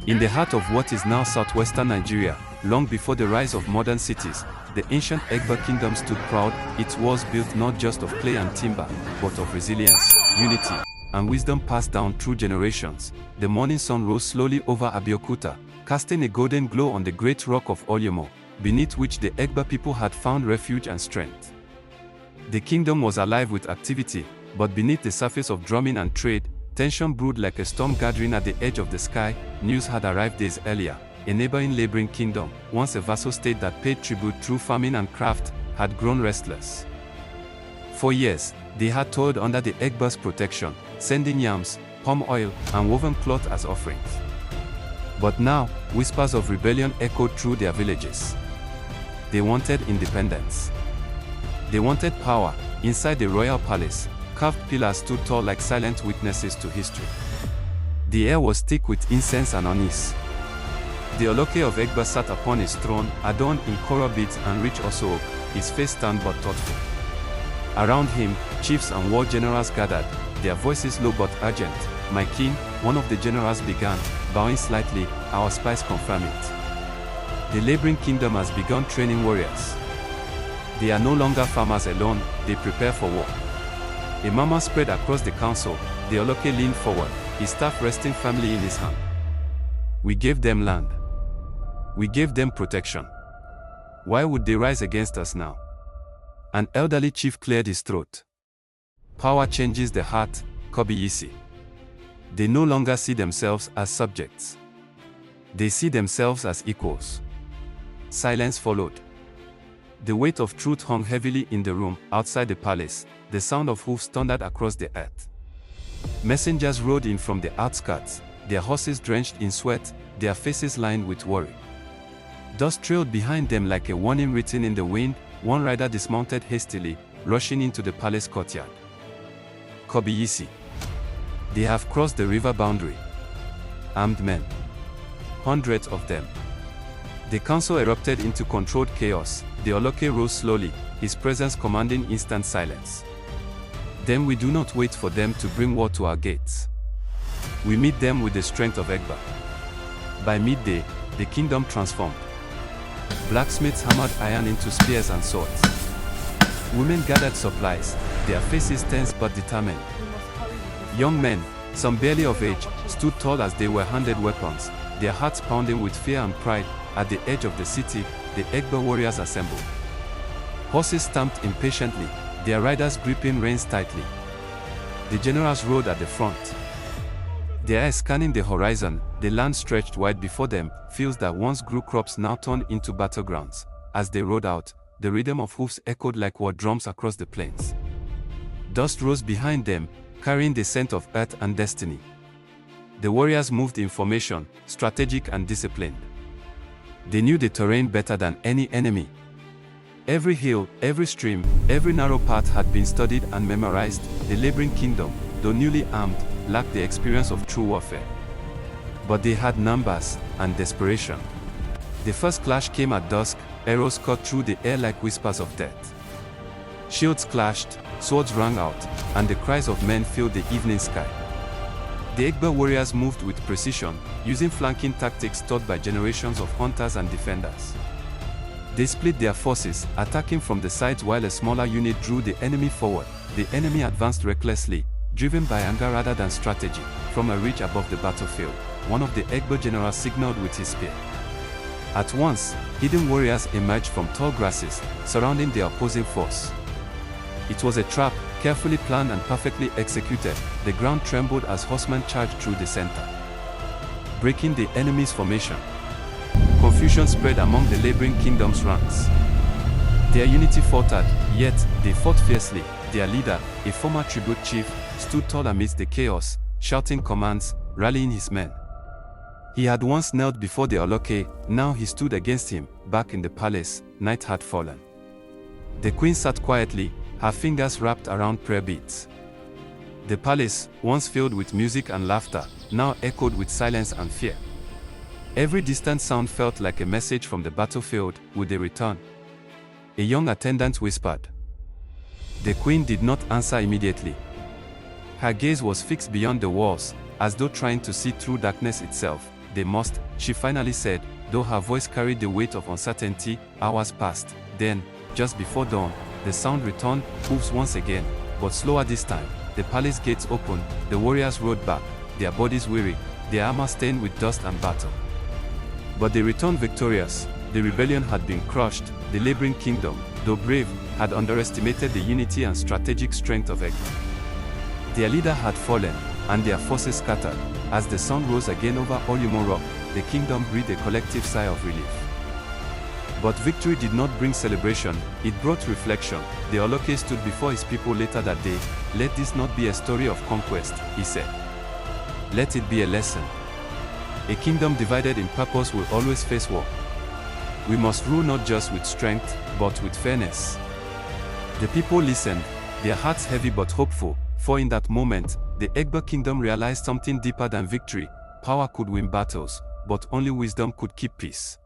In the heart of what is now southwestern Nigeria, long before the rise of modern cities, the ancient Egba Kingdom stood proud, its walls built not just of clay and timber, but of resilience, unity, and wisdom passed down through generations. The morning sun rose slowly over Abeokuta, casting a golden glow on the great rock of Olyomo, beneath which the Egba people had found refuge and strength. The kingdom was alive with activity, but beneath the surface of drumming and trade, tension brewed like a storm gathering at the edge of the sky. News had arrived days earlier. A neighboring laboring kingdom, once a vassal state that paid tribute through farming and craft, had grown restless. For years, they had toiled under the Egba's protection, sending yams, palm oil, and woven cloth as offerings. But now, whispers of rebellion echoed through their villages. They wanted independence. They wanted power. Inside the royal palace, carved pillars stood tall like silent witnesses to history. The air was thick with incense and unease. The Oloke of Egba sat upon his throne, adorned in coral beads and rich oak, his face stern but thoughtful. Around him, chiefs and war generals gathered, their voices low but urgent. "My king," one of the generals began, bowing slightly, "our spies confirm it. The laboring kingdom has begun training warriors. They are no longer farmers alone, they prepare for war." A murmur spread across the council. The Oloke leaned forward, his staff resting firmly in his hand. "We gave them land. We gave them protection. Why would they rise against us now?" An elderly chief cleared his throat. "Power changes the heart, Kobiyisi. They no longer see themselves as subjects. They see themselves as equals." Silence followed. The weight of truth hung heavily in the room. Outside the palace, the sound of hoofs thundered across the earth. Messengers rode in from the outskirts, their horses drenched in sweat, their faces lined with worry. Dust trailed behind them like a warning written in the wind. One rider dismounted hastily, rushing into the palace courtyard. "Kobiyisi. They have crossed the river boundary. Armed men. Hundreds of them." The council erupted into controlled chaos. The Oloke rose slowly, his presence commanding instant silence. "Then we do not wait for them to bring war to our gates. We meet them with the strength of Egba." By midday, the kingdom transformed. Blacksmiths hammered iron into spears and swords. Women gathered supplies, their faces tense but determined. Young men, some barely of age, stood tall as they were handed weapons, their hearts pounding with fear and pride. At the edge of the city, the Egba warriors assembled. Horses stamped impatiently, their riders gripping reins tightly. The generals rode at the front, their eyes scanning the horizon. The land stretched wide before them, fields that once grew crops now turned into battlegrounds. As they rode out, the rhythm of hoofs echoed like war drums across the plains. Dust rose behind them, carrying the scent of earth and destiny. The warriors moved in formation, strategic and disciplined. They knew the terrain better than any enemy. Every hill, every stream, every narrow path had been studied and memorized. The laboring kingdom, though newly armed, lacked the experience of true warfare. But they had numbers and desperation. The first clash came at dusk, arrows cut through the air like whispers of death. Shields clashed, swords rang out, and the cries of men filled the evening sky. The Egba warriors moved with precision, using flanking tactics taught by generations of hunters and defenders. They split their forces, attacking from the sides while a smaller unit drew the enemy forward. The enemy advanced recklessly, driven by anger rather than strategy. From a ridge above the battlefield, one of the Egba generals signaled with his spear. At once, hidden warriors emerged from tall grasses, surrounding the opposing force. It was a trap, carefully planned and perfectly executed. The ground trembled as horsemen charged through the center, breaking the enemy's formation. Confusion spread among the laboring kingdom's ranks. Their unity faltered, yet they fought fiercely. Their leader, a former tribute chief, stood tall amidst the chaos, shouting commands, rallying his men. He had once knelt before the Oloke, now he stood against him. Back in the palace, night had fallen. The queen sat quietly, her fingers wrapped around prayer beads. The palace, once filled with music and laughter, now echoed with silence and fear. Every distant sound felt like a message from the battlefield. Would they return? A young attendant whispered. The queen did not answer immediately. Her gaze was fixed beyond the walls, as though trying to see through darkness itself. they must, she finally said, though her voice carried the weight of uncertainty. Hours passed. Then, just before dawn, the sound returned, hooves once again, but slower this time. The palace gates opened, the warriors rode back, their bodies weary, their armor stained with dust and battle. But they returned victorious. The rebellion had been crushed. The laboring kingdom, though brave, had underestimated the unity and strategic strength of Egba. Their leader had fallen, and their forces scattered. As the sun rose again over Olumo Rock, the kingdom breathed a collective sigh of relief. But victory did not bring celebration, it brought reflection. The Oloke stood before his people later that day. Let this not be a story of conquest, he said. Let it be a lesson. A kingdom divided in purpose will always face war. We must rule not just with strength, but with fairness. The people listened, their hearts heavy but hopeful, for in that moment, the Egba Kingdom realized something deeper than victory. Power could win battles, but only wisdom could keep peace.